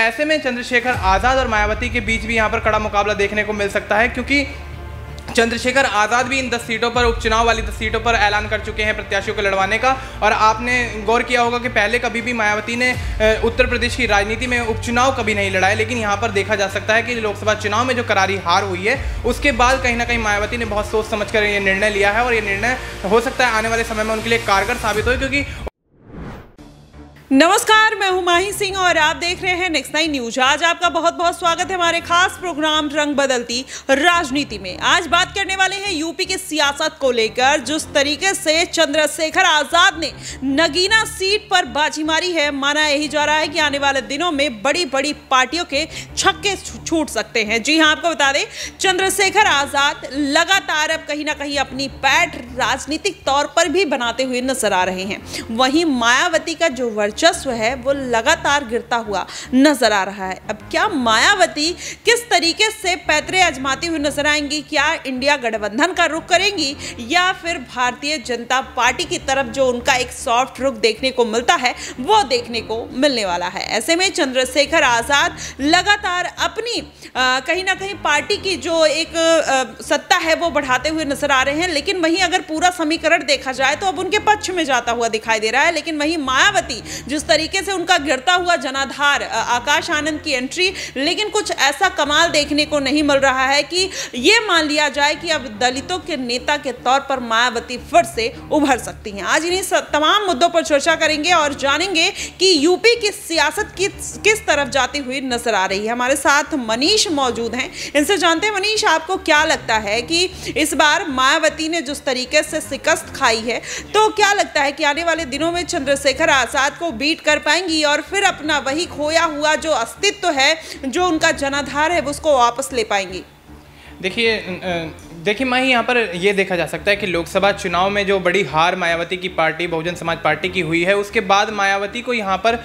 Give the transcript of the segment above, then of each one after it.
ऐसे में चंद्रशेखर आज़ाद और मायावती के बीच भी यहाँ पर कड़ा मुकाबला देखने को मिल सकता है, क्योंकि चंद्रशेखर आज़ाद भी इन 10 सीटों पर, उपचुनाव वाली 10 सीटों पर ऐलान कर चुके हैं प्रत्याशियों को लड़वाने का। और आपने गौर किया होगा कि पहले कभी भी मायावती ने उत्तर प्रदेश की राजनीति में उपचुनाव कभी नहीं लड़ाए, लेकिन यहाँ पर देखा जा सकता है कि लोकसभा चुनाव में जो करारी हार हुई है उसके बाद कहीं ना कहीं मायावती ने बहुत सोच समझ कर ये निर्णय लिया है, और ये निर्णय हो सकता है आने वाले समय में उनके लिए कारगर साबित हो। क्योंकि नमस्कार, मैं हूं माही सिंह और आप देख रहे हैं नेक्स्ट 9 न्यूज। आज आपका बहुत बहुत स्वागत है हमारे खास प्रोग्राम रंग बदलती राजनीति में। आज बात करने वाले हैं यूपी की सियासत को लेकर। जिस तरीके से चंद्रशेखर आजाद ने नगीना सीट पर बाजी मारी है, माना यही जा रहा है कि आने वाले दिनों में बड़ी बड़ी पार्टियों के छक्के छूट सकते हैं। जी हां, आपको बता दें, चंद्रशेखर आजाद लगातार अब कहीं ना कहीं अपनी पैठ राजनीतिक तौर पर भी बनाते हुए नजर आ रहे हैं। वहीं मायावती का जो वर्चस्व है वो लगातार गिरता हुआ नजर आ रहा है। अब क्या मायावती किस तरीके से पैतरे आजमाती हुई नजर आएंगी? क्या इंडिया गठबंधन का रुख करेंगी या फिर भारतीय जनता पार्टी की तरफ जो उनका एक सॉफ्ट रुख देखने को मिलता है वो देखने को मिलने वाला है? ऐसे में चंद्रशेखर आजाद लगातार अपनी कहीं ना कहीं पार्टी की जो एक सत्ता है वो बढ़ाते हुए नजर आ रहे हैं, लेकिन वहीं अगर पूरा समीकरण देखा जाए तो अब उनके पक्ष में जाता हुआ दिखाई दे रहा है। लेकिन वहीं मायावती जिस तरीके से उनका गिरता हुआ जनाधार, आकाश आनंद की एंट्री, लेकिन कुछ ऐसा कमाल देखने को नहीं मिल रहा है कि ये मान लिया जाए कि अब दलितों के नेता के तौर पर मायावती फिर से उभर सकती हैं। आज इन्हीं तमाम मुद्दों पर चर्चा करेंगे और जानेंगे कि यूपी की सियासत किस तरफ जाती हुई नजर आ रही है। हमारे साथ मनीष मौजूद हैं, इनसे जानते हैं। मनीष, आपको क्या लगता है कि इस बार मायावती ने जिस तरीके से शिकस्त खाई है, तो क्या लगता है कि आने वाले दिनों में चंद्रशेखर आजाद को बीट कर पाएंगी और फिर अपना वही खोया हुआ जो अस्तित्व है, जो उनका जनाधार है, उसको वापस ले पाएंगी? देखिए माही, यहाँ पर यह देखा जा सकता है कि लोकसभा चुनाव में जो बड़ी हार मायावती की पार्टी बहुजन समाज पार्टी की हुई है, उसके बाद मायावती को यहाँ पर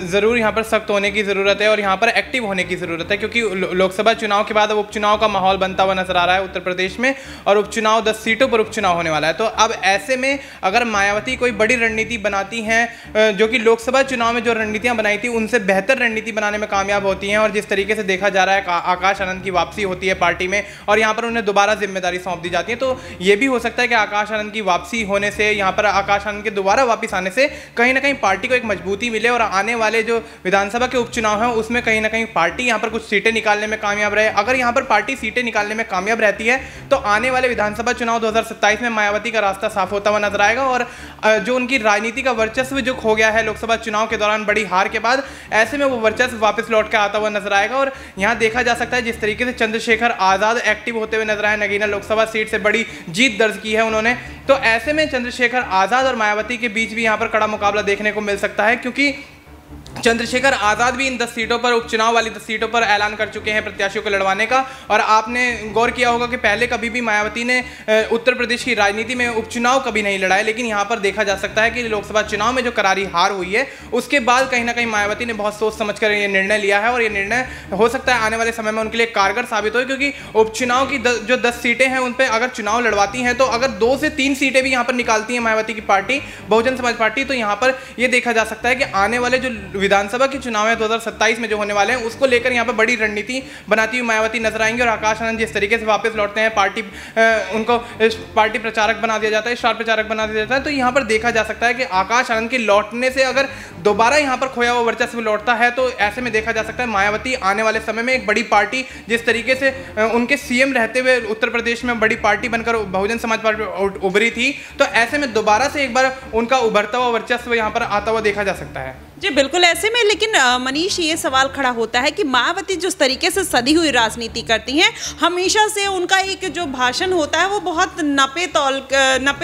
ज़रूर यहाँ पर सख्त होने की ज़रूरत है और यहाँ पर एक्टिव होने की ज़रूरत है, क्योंकि लोकसभा चुनाव के बाद अब उपचुनाव का माहौल बनता हुआ नजर आ रहा है उत्तर प्रदेश में, और उपचुनाव 10 सीटों पर उपचुनाव होने वाला है। तो अब ऐसे में अगर मायावती कोई बड़ी रणनीति बनाती हैं, जो कि लोकसभा चुनाव में जो रणनीतियाँ बनाई थी उनसे बेहतर रणनीति बनाने में कामयाब होती हैं, और जिस तरीके से देखा जा रहा है आकाश आनंद की वापसी होती है पार्टी में और यहाँ पर उन्हें दोबारा जिम्मेदारी सौंप दी जाती है, तो यह भी हो सकता है कि आकाश आनंद की वापसी होने से, यहाँ पर आकाश आनंद के दोबारा वापस आने से कहीं ना कहीं पार्टी को एक मजबूती मिले और आने वाले जो विधानसभा के उपचुनाव हैं उसमें कहीं ना कहीं पार्टी यहाँ पर कुछ सीटें निकालने में कामयाब रहे। अगर यहाँ पर पार्टी सीटें निकालने में कामयाब रहती है तो आने वाले विधानसभा चुनाव 2027 में मायावती का रास्ता साफ होता हुआ नजर आएगा, और जो उनकी राजनीति का वर्चस्व जो खो गया है लोकसभा चुनाव के दौरान बड़ी हार के बाद, ऐसे में वो वर्चस्व वापस लौट के आता हुआ नजर आएगा। और यहाँ देखा जा सकता है जिस तरीके से चंद्रशेखर आजाद एक्टिव होते हुए नजर आए, नगीना लोकसभा सीट से बड़ी जीत दर्ज की है उन्होंने, तो ऐसे में चंद्रशेखर आजाद और मायावती के बीच भी यहाँ पर कड़ा मुकाबला देखने को मिल सकता है, क्योंकि चंद्रशेखर आजाद भी इन 10 सीटों पर, उपचुनाव वाली 10 सीटों पर ऐलान कर चुके हैं प्रत्याशियों को लड़वाने का। और आपने गौर किया होगा कि पहले कभी भी मायावती ने उत्तर प्रदेश की राजनीति में उपचुनाव कभी नहीं लड़ाए, लेकिन यहाँ पर देखा जा सकता है कि लोकसभा चुनाव में जो करारी हार हुई है उसके बाद कहीं ना कहीं मायावती ने बहुत सोच समझ कर ये निर्णय लिया है, और ये निर्णय हो सकता है आने वाले समय में उनके लिए कारगर साबित हो, क्योंकि उपचुनाव की जो 10 सीटें हैं उन पर अगर चुनाव लड़वाती हैं तो अगर 2 से 3 सीटें भी यहाँ पर निकालती है मायावती की पार्टी बहुजन समाज पार्टी, तो यहाँ पर यह देखा जा सकता है कि आने वाले जो विधानसभा के चुनाव है 2027 में जो होने वाले हैं उसको लेकर यहाँ पर बड़ी रणनीति बनाती हुई मायावती नजर आएंगी। और आकाश आनंद जिस तरीके से वापस लौटते हैं, पार्टी उनको पार्टी प्रचारक बना दिया जाता है, स्टार प्रचारक बना दिया जाता है, तो यहाँ पर देखा जा सकता है कि आकाश आनंद के लौटने से अगर दोबारा यहाँ पर खोया हुआ वर्चस्व लौटता है तो ऐसे में देखा जा सकता है मायावती आने वाले समय में एक बड़ी पार्टी, जिस तरीके से उनके सीएम रहते हुए उत्तर प्रदेश में बड़ी पार्टी बनकर बहुजन समाज पार्टी उभरी थी, तो ऐसे में दोबारा से एक बार उनका उभरता हुआ वर्चस्व यहाँ पर आता हुआ देखा जा सकता है। जी बिल्कुल। ऐसे में लेकिन मनीष, ये सवाल खड़ा होता है कि मायावती जिस तरीके से सदी हुई राजनीति करती हैं, हमेशा से उनका एक जो भाषण होता है वो बहुत नपे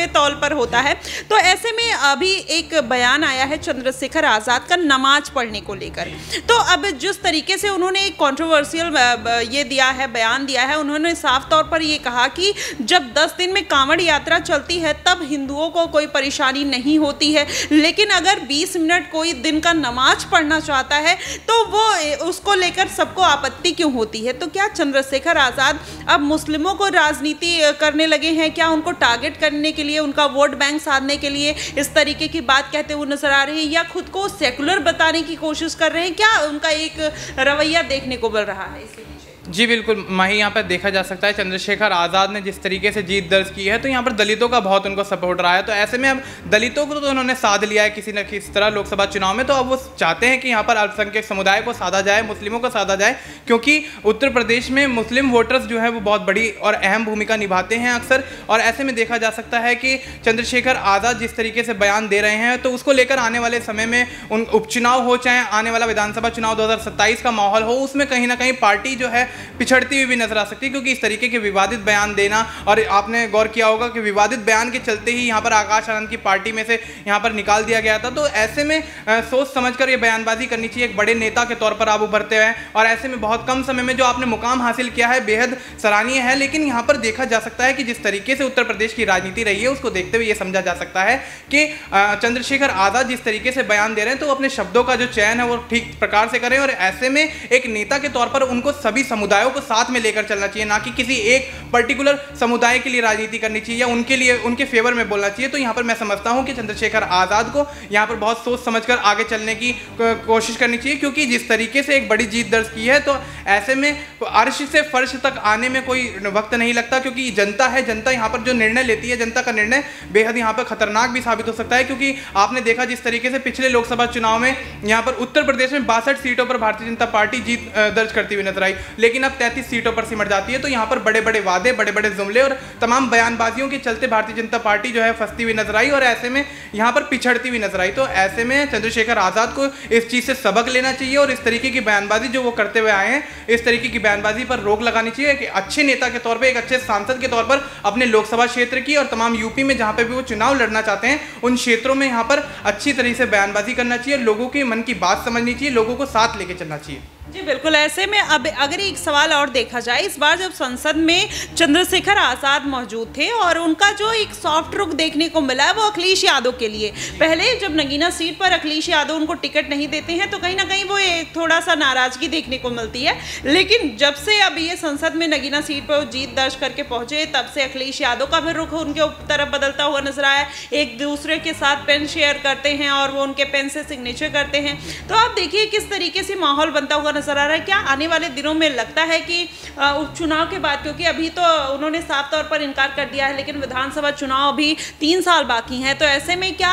तौल पर होता है, तो ऐसे में अभी एक बयान आया है चंद्रशेखर आजाद का नमाज पढ़ने को लेकर। तो अब जिस तरीके से उन्होंने एक कंट्रोवर्शियल ये दिया है, बयान दिया है, उन्होंने साफ तौर पर ये कहा कि जब 10 दिन में कांवड़ यात्रा चलती है तब हिंदुओं को कोई परेशानी नहीं होती है, लेकिन अगर 20 मिनट कोई दिन जिनका नमाज पढ़ना चाहता है, तो वो उसको लेकर सबको आपत्ति क्यों होती है? तो क्या चंद्रशेखर आज़ाद अब मुस्लिमों को राजनीति करने लगे हैं? क्या उनको टारगेट करने के लिए, उनका वोट बैंक साधने के लिए इस तरीके की बात कहते हुए नजर आ रहे हैं, या खुद को सेकुलर बताने की कोशिश कर रहे हैं? क्या उनका एक रवैया देखने को मिल रहा है इसके पीछे? जी बिल्कुल माही, यहाँ पर देखा जा सकता है चंद्रशेखर आज़ाद ने जिस तरीके से जीत दर्ज की है तो यहाँ पर दलितों का बहुत उनको सपोर्ट रहा है। तो ऐसे में अब दलितों को तो उन्होंने साध लिया है किसी न किसी तरह लोकसभा चुनाव में, तो अब वो चाहते हैं कि यहाँ पर अल्पसंख्यक समुदाय को साधा जाए, मुस्लिमों को साधा जाए, क्योंकि उत्तर प्रदेश में मुस्लिम वोटर्स जो है वो बहुत बड़ी और अहम भूमिका निभाते हैं अक्सर। और ऐसे में देखा जा सकता है कि चंद्रशेखर आज़ाद जिस तरीके से बयान दे रहे हैं तो उसको लेकर आने वाले समय में उन उपचुनाव हो, चाहे आने वाला विधानसभा चुनाव 2027 का माहौल हो, उसमें कहीं ना कहीं पार्टी जो है पिछड़ती हुई भी नजर आ सकती है, क्योंकि इस तरीके के विवादित बयान देना, और आपने गौर किया होगा कि विवादित बयान के चलते ही यहाँ पर आकाश आनंद की पार्टी में से यहाँ पर निकाल दिया गया था। तो ऐसे में सोच समझकर ये बयानबाजी करनी चाहिए, एक बड़े नेता के तौर पर आप उभरते हुए, और ऐसे में बहुत कम समय में जो आपने मुकाम हासिल किया है बेहद सराहनीय है। लेकिन यहाँ पर देखा जा सकता है कि जिस तरीके से उत्तर प्रदेश की राजनीति रही है उसको देखते हुए ये समझा जा सकता है कि चंद्रशेखर आज़ाद जिस तरीके से बयान दे रहे हैं तो अपने शब्दों का जो चयन है वो ठीक प्रकार से करें, और ऐसे में एक नेता के तौर पर उनको सभी समुदायों को साथ में लेकर चलना चाहिए, ना कि किसी एक पर्टिकुलर समुदाय के लिए राजनीति करनी चाहिए या उनके लिए उनके फेवर में बोलना चाहिए। तो यहाँ पर मैं समझता हूँ कि चंद्रशेखर आज़ाद को यहाँ पर बहुत सोच समझकर आगे चलने की कोशिश करनी चाहिए, क्योंकि जिस तरीके से एक बड़ी जीत दर्ज की है तो ऐसे में अर्श से फर्श तक आने में कोई वक्त नहीं लगता, क्योंकि जनता है, जनता यहाँ पर जो निर्णय लेती है, जनता का निर्णय बेहद यहाँ पर खतरनाक भी साबित हो सकता है। क्योंकि आपने देखा जिस तरीके से पिछले लोकसभा चुनाव में यहाँ पर उत्तर प्रदेश में 62 सीटों पर भारतीय जनता पार्टी जीत दर्ज करती हुई नजर आई, लेकिन अब 33 सीटों पर सिमट जाती है। तो यहाँ पर बड़े बड़े वादे, बड़े बड़े जुमले और तमाम बयानबाजियों के चलते भारतीय जनता पार्टी जो है फंसती हुई नजर आई, और ऐसे में यहाँ पर पिछड़ती हुई नजर आई। तो ऐसे में चंद्रशेखर आज़ाद को इस चीज से सबक लेना चाहिए, और इस तरीके की बयानबाजी जो वो करते हुए आए हैं, इस तरीके की बयानबाजी पर रोक लगानी चाहिए कि अच्छे नेता के तौर पर, एक अच्छे सांसद के तौर पर अपने लोकसभा क्षेत्र की और तमाम यूपी में जहां पे भी वो चुनाव लड़ना चाहते हैं उन क्षेत्रों में यहाँ पर अच्छी तरीके से बयानबाजी करना चाहिए, लोगों के मन की बात समझनी चाहिए, लोगों को साथ लेके चलना चाहिए। जी बिल्कुल। ऐसे में अब अगर एक सवाल और देखा जाए, इस बार जब संसद में चंद्रशेखर आज़ाद मौजूद थे और उनका जो एक सॉफ्ट रुख देखने को मिला है वो अखिलेश यादव के लिए, पहले जब नगीना सीट पर अखिलेश यादव उनको टिकट नहीं देते हैं तो कहीं ना कहीं वो एक थोड़ा सा नाराजगी देखने को मिलती है, लेकिन जब से अब ये संसद में नगीना सीट पर जीत दर्ज करके पहुंचे तब से अखिलेश यादव का भी रुख उनके तरफ बदलता हुआ नजर आया। एक दूसरे के साथ पेन शेयर करते हैं और वो उनके पेन से सिग्नेचर करते हैं। तो आप देखिए किस तरीके से माहौल बनता हुआ नजर आ रहा है। क्या आने वाले दिनों में लगता है कि उपचुनाव के बाद, क्योंकि अभी तो उन्होंने साफ तौर पर इनकार कर दिया है, लेकिन विधानसभा चुनाव अभी 3 साल बाकी हैं, तो ऐसे में क्या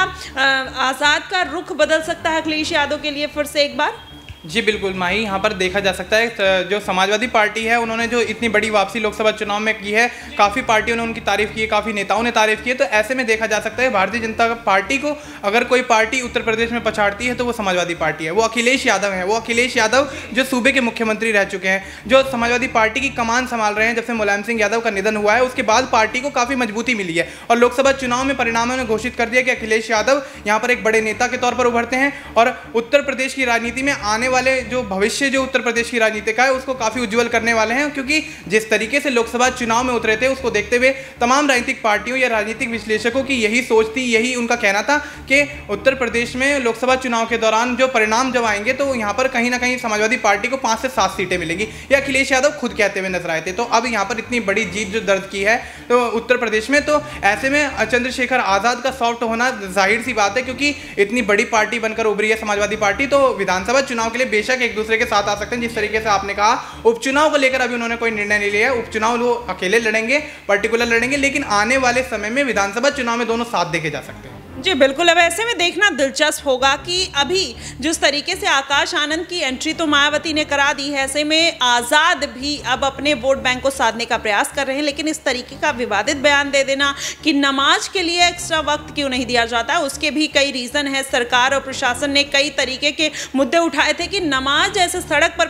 आज़ाद का रुख बदल सकता है अखिलेश यादव के लिए फिर से एक बार? जी बिल्कुल माही, यहाँ पर देखा जा सकता है जो समाजवादी पार्टी है उन्होंने जो इतनी बड़ी वापसी लोकसभा चुनाव में की है, काफ़ी पार्टियों ने उनकी तारीफ की है, काफ़ी नेताओं ने तारीफ की है। तो ऐसे में देखा जा सकता है भारतीय जनता पार्टी को अगर कोई पार्टी उत्तर प्रदेश में पछाड़ती है तो वो समाजवादी पार्टी है, वो अखिलेश यादव है। वो अखिलेश यादव जो सूबे के मुख्यमंत्री रह चुके हैं, जो समाजवादी पार्टी की कमान संभाल रहे हैं जब से मुलायम सिंह यादव का निधन हुआ है, उसके बाद पार्टी को काफ़ी मजबूती मिली है। और लोकसभा चुनाव में परिणामों ने घोषित कर दिया कि अखिलेश यादव यहाँ पर एक बड़े नेता के तौर पर उभरते हैं, और उत्तर प्रदेश की राजनीति में आने वाले जो भविष्य जो उत्तर प्रदेश की राजनीति का है उसको काफी उज्जवल करने वाले हैं। क्योंकि जिस तरीके से लोकसभा चुनाव में उतरे थे उसको देखते हुए तमाम राजनीतिक पार्टियों या राजनीतिक विश्लेषकों की यही सोच थी, यही उनका कहना था कि उत्तर प्रदेश में लोकसभा चुनाव के दौरान जो परिणाम जब आएंगे तो यहाँ पर कहीं ना कहीं समाजवादी पार्टी को 5 से 7 सीटें मिलेंगी। ये अखिलेश यादव खुद कहते हुए नजर आए थे। तो अब यहाँ पर इतनी बड़ी जीत जो दर्ज की है तो उत्तर प्रदेश में, तो ऐसे में चंद्रशेखर आजाद का सॉफ्ट होना जाहिर सी बात है, क्योंकि इतनी बड़ी पार्टी बनकर उभरी है समाजवादी पार्टी, तो विधानसभा चुनाव के लिए बेशक एक दूसरे के साथ आ सकते हैं। जिस तरीके से आपने कहा उपचुनाव को लेकर अभी उन्होंने कोई निर्णय नहीं लिया है, उपचुनाव वो अकेले लड़ेंगे, पर्टिकुलर लड़ेंगे, लेकिन आने वाले समय में विधानसभा चुनाव में दोनों साथ देखे जा सकते हैं। जी बिल्कुल। अब ऐसे में देखना दिलचस्प होगा कि अभी जिस तरीके से आकाश आनंद की एंट्री तो मायावती ने करा दी है, ऐसे में आज़ाद भी अब अपने वोट बैंक को साधने का प्रयास कर रहे हैं, लेकिन इस तरीके का विवादित बयान दे देना कि नमाज के लिए एक्स्ट्रा वक्त क्यों नहीं दिया जाता, उसके भी कई रीज़न है। सरकार और प्रशासन ने कई तरीके के मुद्दे उठाए थे कि नमाज जैसे सड़क पर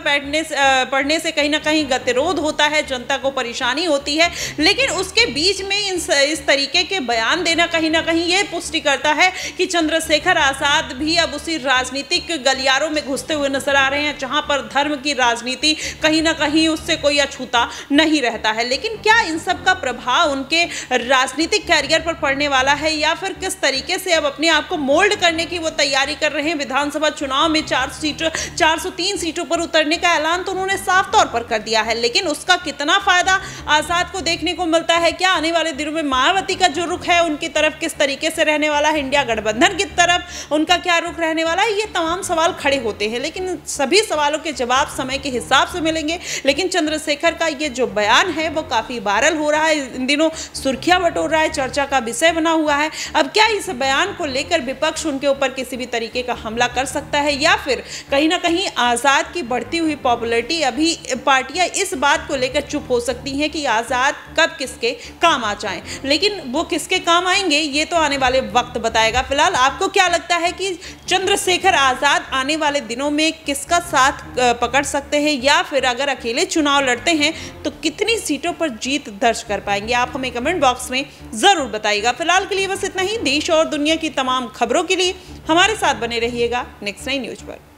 पढ़ने से कहीं ना कहीं गतिरोध होता है, जनता को परेशानी होती है, लेकिन उसके बीच में इस तरीके के बयान देना कहीं ना कहीं ये पुष्टि करता जाता है कि चंद्रशेखर आजाद भी अब उसी राजनीतिक गलियारों में घुसते हुए नजर आ रहे हैं जहां पर धर्म की राजनीति कहीं ना कहीं उससे कोई अछूता नहीं रहता है। लेकिन क्या इन सब का प्रभाव उनके राजनीतिक कैरियर पर पड़ने वाला है या फिर किस तरीके से अब अपने आप को मोल्ड करने की वो तैयारी कर रहे हैं? विधानसभा चुनाव में 403 सीटों पर उतरने का ऐलान तो उन्होंने साफ तौर पर कर दिया है, लेकिन उसका कितना फायदा आजाद को देखने को मिलता है? क्या आने वाले दिनों में मायावती का जो रुख है उनकी तरफ किस तरीके से रहने वाला है, इंडिया गठबंधन की तरफ उनका क्या रुख रहने वाला है? ये तमाम सवाल खड़े होते हैं, लेकिन सभी सवालों के जवाब समय के हिसाब से मिलेंगे। लेकिन चंद्रशेखर का ये जो बयान है वो काफी वायरल हो रहा है, इन दिनों सुर्खियां बटोर रहा है, चर्चा का विषय बना हुआ है। अब क्या इस बयान को लेकर विपक्ष उनके ऊपर किसी भी तरीके का हमला कर सकता है या फिर कहीं ना कहीं आजाद की बढ़ती हुई पॉपुलैरिटी अभी पार्टियां इस बात को लेकर चुप हो सकती हैं कि आजाद कब किसके काम आ जाएं? लेकिन वो किसके काम आएंगे ये तो आने वाले वक्त बताएगा। फिलहाल आपको क्या लगता है कि चंद्रशेखर आजाद आने वाले दिनों में किसका साथ पकड़ सकते हैं या फिर अगर अकेले चुनाव लड़ते हैं तो कितनी सीटों पर जीत दर्ज कर पाएंगे? आप हमें कमेंट बॉक्स में जरूर बताइएगा। फिलहाल के लिए बस इतना ही। देश और दुनिया की तमाम खबरों के लिए हमारे साथ बने रहिएगा नेक्स्ट 9 न्यूज पर।